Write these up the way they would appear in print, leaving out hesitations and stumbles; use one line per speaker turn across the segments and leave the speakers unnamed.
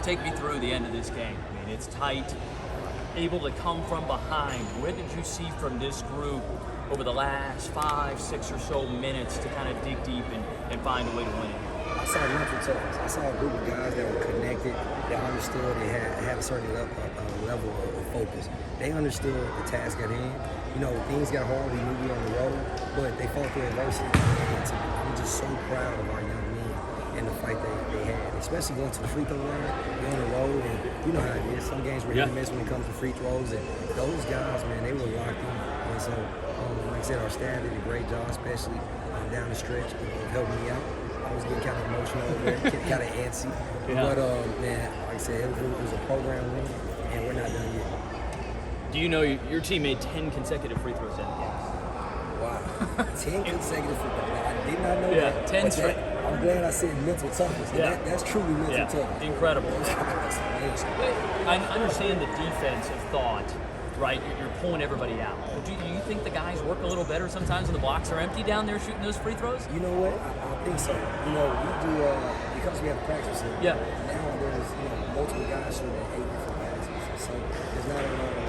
take me through the end of this game. I mean, it's tight, able to come from behind. What did you see from this group over the last 5, 6 or so minutes to kind of dig deep and find a way to win it?
I saw mental toughness. I saw a group of guys that were connected, that understood, they had a certain level of focus. They understood the task at hand. You know, things got hard, we knew we were on the road, but they fought through adversity. And I'm just so proud of our young men and the fight they had, especially going to the free throw line, you're on the road, and you know how it is. Some games we're hit and miss when it comes to free throws, and those guys, man, they were locked in. And so, like I said, our staff did a great job, especially down the stretch, of helping me out. I was getting kind of emotional over there, kind of antsy. But, man, like I said, it was a program win, and we're not done yet.
Do you know your team made 10 consecutive free throws in the game?
Wow. 10 consecutive free throws. I did not know that.
10 straight.
I'm glad I said mental toughness. That's truly mental toughness.
Incredible. I understand the defensive thought, right? You're pulling everybody out. Do you think the guys work a little better sometimes when the blocks are empty down there shooting those free throws?
You know what? I think so. You know, we do, because we have a practice here, now there's multiple guys shooting at 8 different passes. So there's not a lot of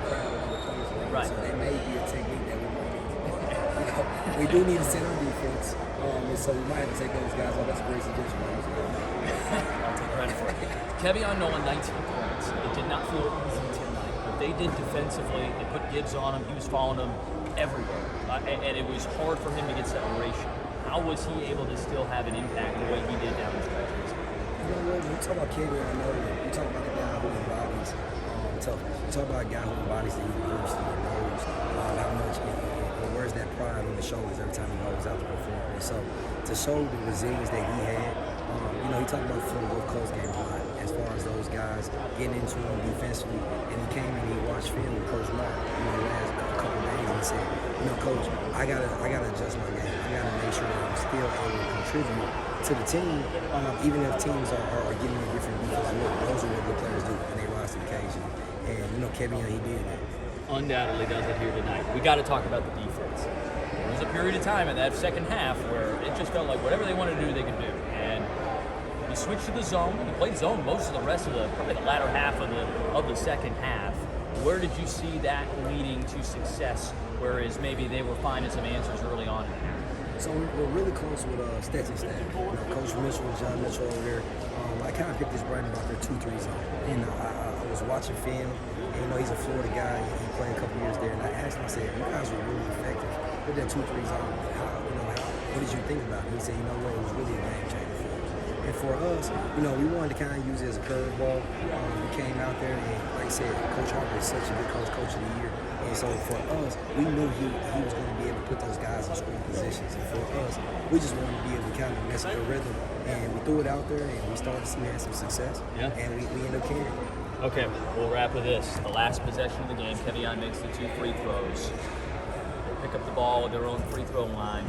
crowd on the players around.
Right.
So that may be a technique that we might need. We do need a center defense. And so we might have to take those guys off. That's a great suggestion.
I'll take credit for it. Kevion Nolan, 19 points. It did not feel easy tonight. What they did defensively, they put Gibbs on him. He was following them everywhere. And it was hard for him to get separation. How was he able to still have an impact the way he did down the stretch?
You know what? When we talk about Kevion Nolan, we talk about a guy who embodies toughness. We talk about a guy who embodies the university and knows how much and wears that pride on his shoulders every time he goes out to perform. And so to show the resilience that he had, you know, he talked about from both close games a lot as far as those guys getting into him defensively. And he came and he watched film with Coach Mark, the last couple of days, and he said, you know, Coach, I gotta adjust my game. I gotta make sure that I'm still able to contribute to the team, even if teams are getting a different defensive look. Those are what good players do, and they rise to the occasion. And you know, Kevion, he did that.
Undoubtedly does it here tonight. We got to talk about the defense. There was a period of time in that second half where it just felt like whatever they wanted to do, they could do. And he switched to the zone. He played zone most of the rest of probably the latter half of the second half. Where did you see that leading to success, whereas maybe they were finding some answers early on in the half?
So we're really close with Stetson's staff. You know, Coach Mitchell and John Mitchell over there. I kind of picked his brain about their 2-3 zone. And I was watching film, and you know, he's a Florida guy. He played a couple years there, and I asked him, I said, you guys were really effective with that 2-3 zone. What did you think about it? He said, you know what, it was really a game changer for us. And for us, you know, we wanted to kind of use it as a curveball. We came out there, and like I said, Coach Harper is such a good coach of the year. And so for us, we knew he was going to be able to put those guys in scoring positions. And for us, we just wanted to be able to kind of mess with the rhythm. And we threw it out there, and we started to see we had some success. Yeah. And we ended up carrying it.
Okay, we'll wrap with this. The last possession of the game, Kevion makes the 2 free throws. They pick up the ball at their own free throw line.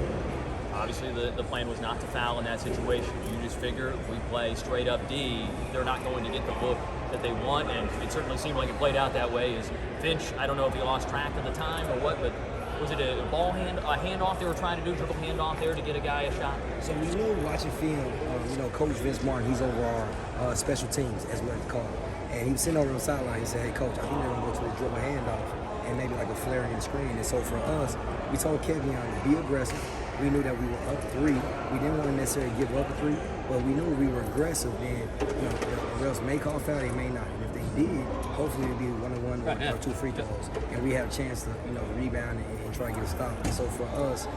Obviously, the plan was not to foul in that situation. You just figure if we play straight up D, they're not going to get the look that they want, and it certainly seemed like it played out that way. As Finch, I don't know if he lost track of the time or what, but was it a handoff they were trying to do, dribble handoff there to get a guy a shot?
So we know watching film, you know, Coach Vince Martin, he's over our special teams, as what it's called. And he was sitting over on the sideline. He said, hey, Coach, I think they're going to go to the dribble handoff and maybe like a flaring screen. And so for us, we told Kevion to be aggressive. We knew that we were up 3. We didn't want to necessarily give up a 3, but we knew we were aggressive. Then, you know, the refs may call foul, they may not. And if they did, hopefully it'd be 1-on-1 or 2 free throws, and we have a chance to, you know, rebound and try to get a stop. And so for us,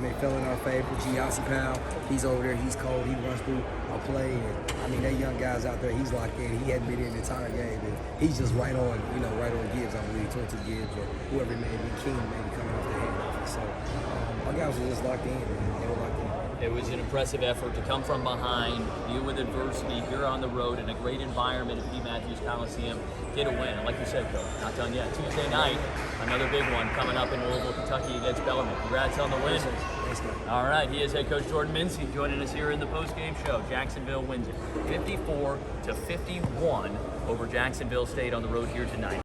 it fell in our favor. Giassi Powell, he's over there, he's cold, he runs through a play, and I mean, that young guy's out there, he's locked in. He hadn't been in the entire game, and he's just right on, you know, right on Gibbs, I believe, 22 Gibbs, or whoever it may be, King maybe coming off the handoff. So our guys were just locked in, and they were locked in.
It was an impressive effort to come from behind, deal with adversity here on the road in a great environment at Pete Mathews Coliseum, get a win. And like you said, Coach, not done yet. Tuesday night, another big one coming up in Louisville, Kentucky against Bellarmine. Congrats on the win. All right, he is head coach Jordan Mincy joining us here in the postgame show. Jacksonville wins it 54-51 over Jacksonville State on the road here tonight.